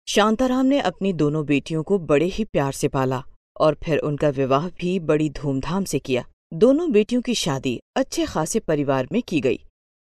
शांताराम ने अपनी दोनों बेटियों को बड़े ही प्यार से पाला और फिर उनका विवाह भी बड़ी धूमधाम से किया। दोनों बेटियों की शादी अच्छे खासे परिवार में की गई,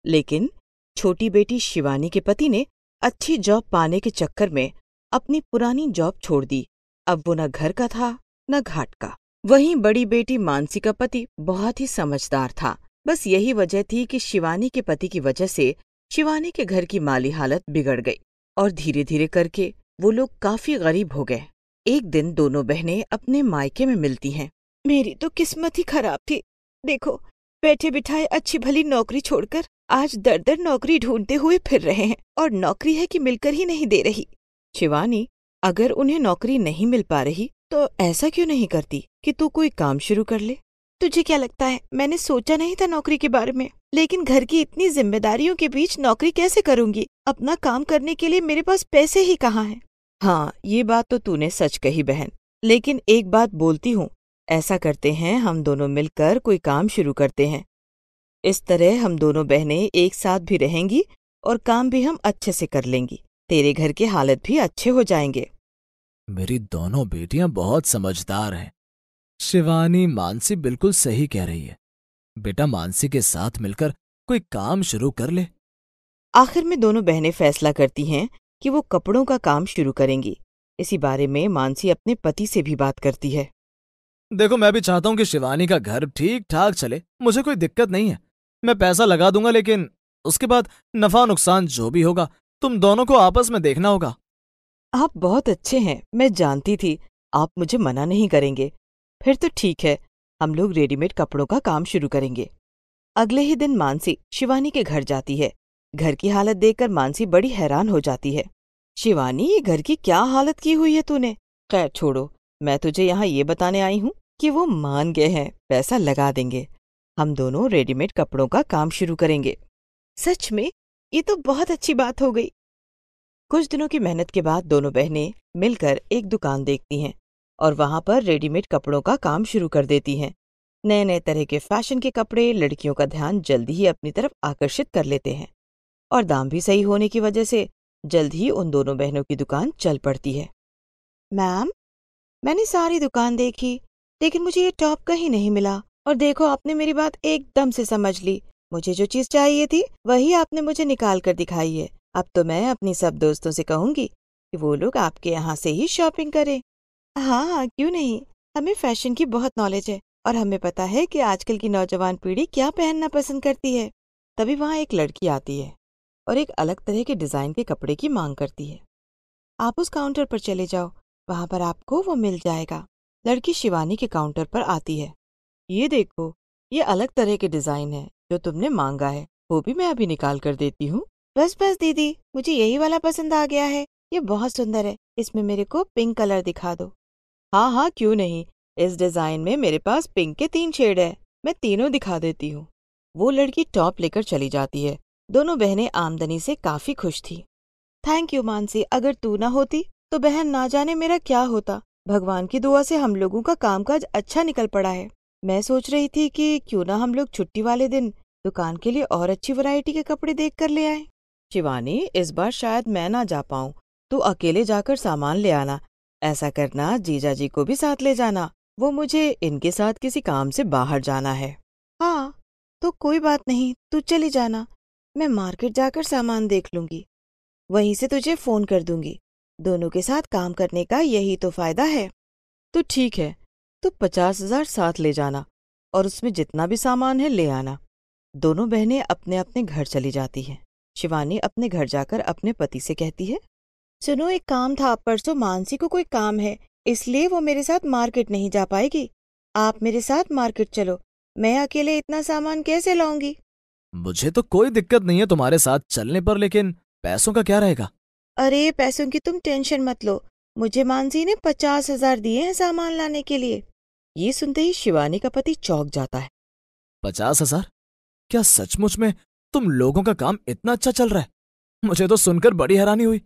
लेकिन छोटी बेटी शिवानी के पति ने अच्छी जॉब पाने के चक्कर में अपनी पुरानी जॉब छोड़ दी। अब वो न घर का था न घाट का। वहीं बड़ी बेटी मानसी का पति बहुत ही समझदार था। बस यही वजह थी कि शिवानी के पति की वजह से शिवानी के घर की माली हालत बिगड़ गई और धीरे धीरे करके वो लोग काफी गरीब हो गए। एक दिन दोनों बहनें अपने मायके में मिलती हैं। मेरी तो किस्मत ही खराब थी। देखो, बैठे बिठाए अच्छी भली नौकरी छोड़कर आज दर दर नौकरी ढूंढते हुए फिर रहे हैं और नौकरी है कि मिलकर ही नहीं दे रही। शिवानी, अगर उन्हें नौकरी नहीं मिल पा रही तो ऐसा क्यों नहीं करती कि तू कोई काम शुरू कर ले? तुझे क्या लगता है मैंने सोचा नहीं था नौकरी के बारे में, लेकिन घर की इतनी जिम्मेदारियों के बीच नौकरी कैसे करूंगी? अपना काम करने के लिए मेरे पास पैसे ही कहाँ हैं। हाँ, ये बात तो तूने सच कही बहन, लेकिन एक बात बोलती हूँ, ऐसा करते हैं हम दोनों मिलकर कोई काम शुरू करते हैं। इस तरह हम दोनों बहनें एक साथ भी रहेंगी और काम भी हम अच्छे से कर लेंगी। तेरे घर के हालत भी अच्छे हो जाएंगे। मेरी दोनों बेटियां बहुत समझदार हैं। शिवानी, मानसी बिल्कुल सही कह रही है। बेटा, मानसी के साथ मिलकर कोई काम शुरू कर ले। आखिर में दोनों बहनें फैसला करती हैं कि वो कपड़ों का काम शुरू करेंगी। इसी बारे में मानसी अपने पति से भी बात करती है। देखो, मैं भी चाहता हूं कि शिवानी का घर ठीक ठाक चले, मुझे कोई दिक्कत नहीं है। मैं पैसा लगा दूंगा, लेकिन उसके बाद नफा नुकसान जो भी होगा तुम दोनों को आपस में देखना होगा। आप बहुत अच्छे हैं, मैं जानती थी आप मुझे मना नहीं करेंगे। फिर तो ठीक है, हम लोग रेडीमेड कपड़ों का काम शुरू करेंगे। अगले ही दिन मानसी शिवानी के घर जाती है। घर की हालत देखकर मानसी बड़ी हैरान हो जाती है। शिवानी, ये घर की क्या हालत की हुई है तूने? खैर छोड़ो, मैं तुझे यहाँ ये बताने आई हूँ कि वो मान गए हैं, पैसा लगा देंगे। हम दोनों रेडीमेड कपड़ों का काम शुरू करेंगे। सच में? ये तो बहुत अच्छी बात हो गई। कुछ दिनों की मेहनत के बाद दोनों बहनें मिलकर एक दुकान देखती हैं और वहां पर रेडीमेड कपड़ों का काम शुरू कर देती हैं। नए नए तरह के फैशन के कपड़े लड़कियों का ध्यान जल्दी ही अपनी तरफ आकर्षित कर लेते हैं और दाम भी सही होने की वजह से जल्द ही उन दोनों बहनों की दुकान चल पड़ती है। मैम, मैंने सारी दुकान देखी, लेकिन मुझे ये टॉप कहीं नहीं मिला। और देखो, आपने मेरी बात एकदम से समझ ली। मुझे जो चीज चाहिए थी वही आपने मुझे निकाल कर दिखाई है। अब तो मैं अपनी सब दोस्तों से कहूंगी कि वो लोग आपके यहाँ से ही शॉपिंग करें। हाँ हाँ, क्यों नहीं। हमें फैशन की बहुत नॉलेज है और हमें पता है कि आजकल की नौजवान पीढ़ी क्या पहनना पसंद करती है। तभी वहाँ एक लड़की आती है और एक अलग तरह के डिजाइन के कपड़े की मांग करती है। आप उस काउंटर पर चले जाओ, वहां पर आपको वो मिल जाएगा। लड़की शिवानी के काउंटर पर आती है। ये देखो, ये अलग तरह के डिजाइन है जो तुमने मांगा है, वो भी मैं अभी निकाल कर देती हूँ। बस बस दीदी, मुझे यही वाला पसंद आ गया है। ये बहुत सुंदर है, इसमें मेरे को पिंक कलर दिखा दो। हाँ हाँ, क्यों नहीं। इस डिजाइन में मेरे पास पिंक के 3 शेड है, मैं तीनों दिखा देती हूँ। वो लड़की टॉप लेकर चली जाती है। दोनों बहनें आमदनी से काफी खुश थी। थैंक यू मानसी, अगर तू ना होती तो बहन ना जाने मेरा क्या होता। भगवान की दुआ से हम लोगों का कामकाज अच्छा निकल पड़ा है। मैं सोच रही थी कि क्यों ना हम लोग छुट्टी वाले दिन दुकान के लिए और अच्छी वैरायटी के कपड़े देख कर ले आए। शिवानी, इस बार शायद मैं ना जा पाऊँ, तू अकेले जाकर सामान ले आना। ऐसा करना, जीजा जी को भी साथ ले जाना, वो मुझे इनके साथ किसी काम से बाहर जाना है। हाँ, तो कोई बात नहीं, तू चली जाना। मैं मार्केट जाकर सामान देख लूंगी, वहीं से तुझे फोन कर दूंगी। दोनों के साथ काम करने का यही तो फायदा है। तो ठीक है, तो 50,000 साथ ले जाना और उसमें जितना भी सामान है ले आना। दोनों बहनें अपने अपने घर चली जाती हैं। शिवानी अपने घर जाकर अपने पति से कहती है, सुनो, एक काम था। परसों मानसी को कोई काम है, इसलिए वो मेरे साथ मार्केट नहीं जा पाएगी। आप मेरे साथ मार्केट चलो, मैं अकेले इतना सामान कैसे लाऊंगी? मुझे तो कोई दिक्कत नहीं है तुम्हारे साथ चलने पर, लेकिन पैसों का क्या रहेगा? अरे, पैसों की तुम टेंशन मत लो, मुझे मानसी ने 50,000 दिए हैं सामान लाने के लिए। ये सुनते ही शिवानी का पति चौंक जाता है। 50,000? क्या सचमुच में तुम लोगों का काम इतना अच्छा चल रहा है? मुझे तो सुनकर बड़ी हैरानी हुई।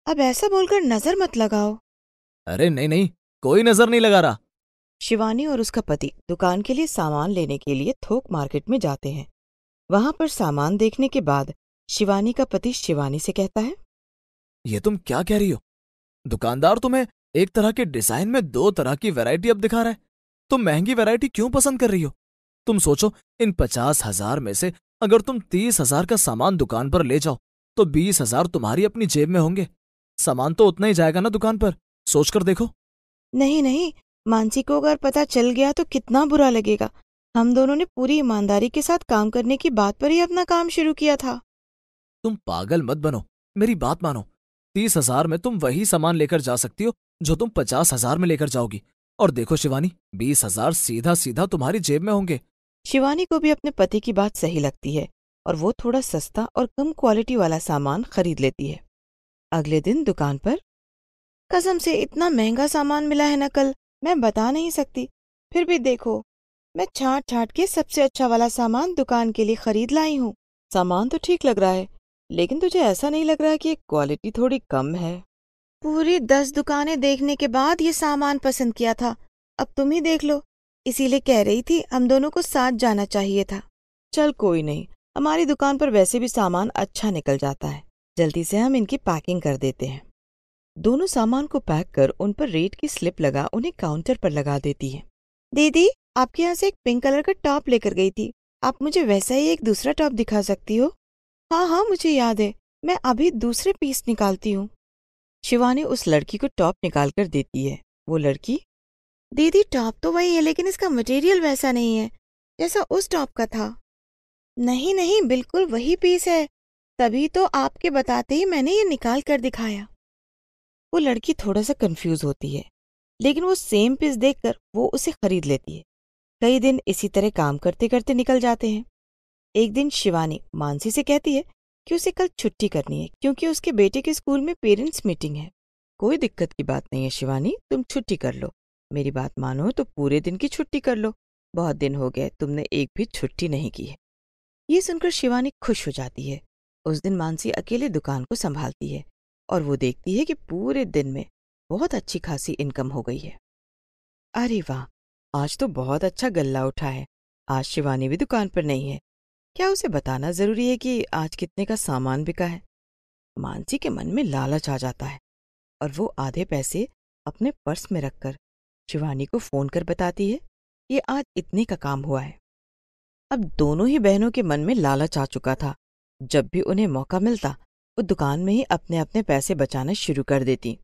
अब ऐसा बोलकर नजर मत लगाओ। अरे नहीं नहीं, कोई नजर नहीं लगा रहा। शिवानी और उसका पति दुकान के लिए सामान लेने के लिए थोक मार्केट में जाते हैं। वहां पर सामान देखने के बाद शिवानी का पति शिवानी से कहता है, ये तुम क्या कह रही हो? दुकानदार तुम्हें एक तरह के डिजाइन में 2 तरह की वैरायटी अब दिखा रहा है। तुम महंगी वैरायटी क्यों पसंद कर रही हो? तुम सोचो, इन 50,000 में से अगर तुम 30,000 का सामान दुकान पर ले जाओ तो 20,000 तुम्हारी अपनी जेब में होंगे। सामान तो उतना ही जाएगा ना दुकान पर, सोच कर देखो। नहीं नहीं, मानसी को अगर पता चल गया तो कितना बुरा लगेगा। हम दोनों ने पूरी ईमानदारी के साथ काम करने की बात पर ही अपना काम शुरू किया था। तुम पागल मत बनो, मेरी बात मानो। 30,000 में तुम वही सामान लेकर जा सकती हो जो तुम 50,000 में लेकर जाओगी। और देखो शिवानी, 20,000 सीधा सीधा तुम्हारी जेब में होंगे। शिवानी को भी अपने पति की बात सही लगती है और वो थोड़ा सस्ता और कम क्वालिटी वाला सामान खरीद लेती है। अगले दिन दुकान पर, कसम से इतना महंगा सामान मिला है ना कल, मैं बता नहीं सकती। फिर भी देखो, मैं छांट छांट के सबसे अच्छा वाला सामान दुकान के लिए खरीद लाई हूँ। सामान तो ठीक लग रहा है, लेकिन तुझे ऐसा नहीं लग रहा है कि क्वालिटी थोड़ी कम है? पूरी 10 दुकानें देखने के बाद ये सामान पसंद किया था। अब तुम ही देख लो, इसीलिए कह रही थी हम दोनों को साथ जाना चाहिए था। चल कोई नहीं, हमारी दुकान पर वैसे भी सामान अच्छा निकल जाता है। जल्दी से हम इनकी पैकिंग कर देते हैं। दोनों सामान को पैक कर उन पर रेट की स्लिप लगा उन्हें काउंटर पर लगा देती है। दीदी, आपके यहाँ से एक पिंक कलर का टॉप लेकर गई थी, आप मुझे वैसा ही एक दूसरा टॉप दिखा सकती हो? हाँ हाँ, मुझे याद है, मैं अभी दूसरे पीस निकालती हूँ। शिवानी उस लड़की को टॉप निकाल कर देती है। वो लड़की, दीदी टॉप तो वही है लेकिन इसका मटेरियल वैसा नहीं है जैसा उस टॉप का था। नहीं नहीं, बिल्कुल वही पीस है, तभी तो आपके बताते ही मैंने ये निकाल कर दिखाया। वो लड़की थोड़ा सा कंफ्यूज होती है, लेकिन वो सेम पीस देखकर वो उसे खरीद लेती है। कई दिन इसी तरह काम करते करते निकल जाते हैं। एक दिन शिवानी मानसी से कहती है कि उसे कल छुट्टी करनी है क्योंकि उसके बेटे के स्कूल में पेरेंट्स मीटिंग है। कोई दिक्कत की बात नहीं है शिवानी, तुम छुट्टी कर लो। मेरी बात मानो तो पूरे दिन की छुट्टी कर लो, बहुत दिन हो गए तुमने एक भी छुट्टी नहीं की है। ये सुनकर शिवानी खुश हो जाती है। उस दिन मानसी अकेले दुकान को संभालती है और वो देखती है कि पूरे दिन में बहुत अच्छी खासी इनकम हो गई है। अरे वाह, आज तो बहुत अच्छा गल्ला उठा है। आज शिवानी भी दुकान पर नहीं है, क्या उसे बताना जरूरी है कि आज कितने का सामान बिका है? मानसी के मन में लालच आ जाता है और वो आधे पैसे अपने पर्स में रखकर शिवानी को फोन कर बताती है कि आज इतने का काम हुआ है। अब दोनों ही बहनों के मन में लालच आ चुका था। जब भी उन्हें मौका मिलता वो दुकान में ही अपने अपने पैसे बचाना शुरू कर देती।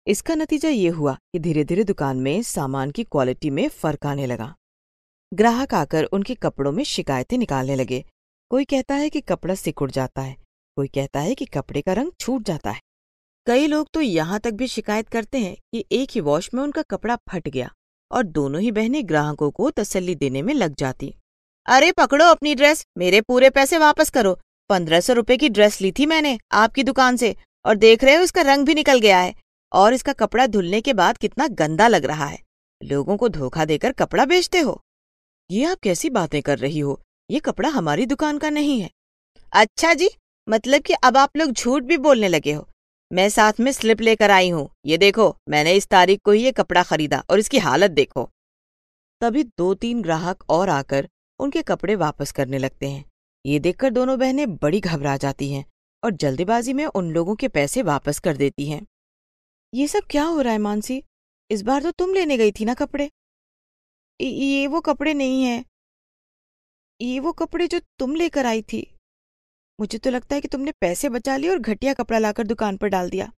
इसका नतीजा ये हुआ कि धीरे धीरे दुकान में सामान की क्वालिटी में फर्क आने लगा। ग्राहक आकर उनके कपड़ों में शिकायतें निकालने लगे। कोई कहता है कि कपड़ा सिकुड़ जाता है, कोई कहता है कि कपड़े का रंग छूट जाता है। कई लोग तो यहाँ तक भी शिकायत करते हैं कि एक ही वॉश में उनका कपड़ा फट गया और दोनों ही बहनें ग्राहकों को तसल्ली देने में लग जाती। अरे पकड़ो अपनी ड्रेस, मेरे पूरे पैसे वापस करो। 1,500 रुपए की ड्रेस ली थी मैंने आपकी दुकान से और देख रहे हो इसका रंग भी निकल गया है और इसका कपड़ा धुलने के बाद कितना गंदा लग रहा है। लोगों को धोखा देकर कपड़ा बेचते हो। ये आप कैसी बातें कर रही हो? ये कपड़ा हमारी दुकान का नहीं है। अच्छा जी, मतलब कि अब आप लोग झूठ भी बोलने लगे हो। मैं साथ में स्लिप लेकर आई हूँ, ये देखो, मैंने इस तारीख को ही ये कपड़ा खरीदा और इसकी हालत देखो। तभी 2-3 ग्राहक और आकर उनके कपड़े वापस करने लगते हैं। ये देखकर दोनों बहनें बड़ी घबरा जाती हैं और जल्दीबाजी में उन लोगों के पैसे वापस कर देती हैं। ये सब क्या हो रहा है मानसी? इस बार तो तुम लेने गई थी ना कपड़े? ये वो कपड़े नहीं है, ये वो कपड़े जो तुम लेकर आई थी। मुझे तो लगता है कि तुमने पैसे बचा लिए और घटिया कपड़ा लाकर दुकान पर डाल दिया।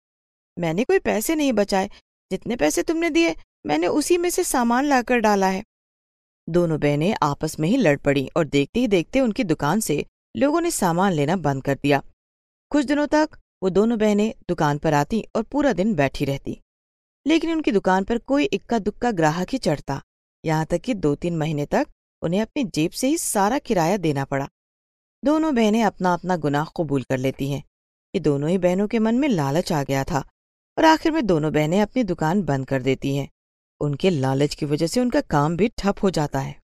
मैंने कोई पैसे नहीं बचाए, जितने पैसे तुमने दिए मैंने उसी में से सामान लाकर डाला है। दोनों बहनें आपस में ही लड़ पड़ी और देखते ही देखते उनकी दुकान से लोगों ने सामान लेना बंद कर दिया। कुछ दिनों तक वो दोनों बहनें दुकान पर आती और पूरा दिन बैठी रहती, लेकिन उनकी दुकान पर कोई इक्का दुक्का ग्राहक ही चढ़ता। यहाँ तक कि 2-3 महीने तक उन्हें अपनी जेब से ही सारा किराया देना पड़ा। दोनों बहनें अपना अपना गुनाह कबूल कर लेती हैं कि दोनों ही बहनों के मन में लालच आ गया था और आखिर में दोनों बहनें अपनी दुकान बंद कर देती हैं। उनके लालच की वजह से उनका काम भी ठप हो जाता है।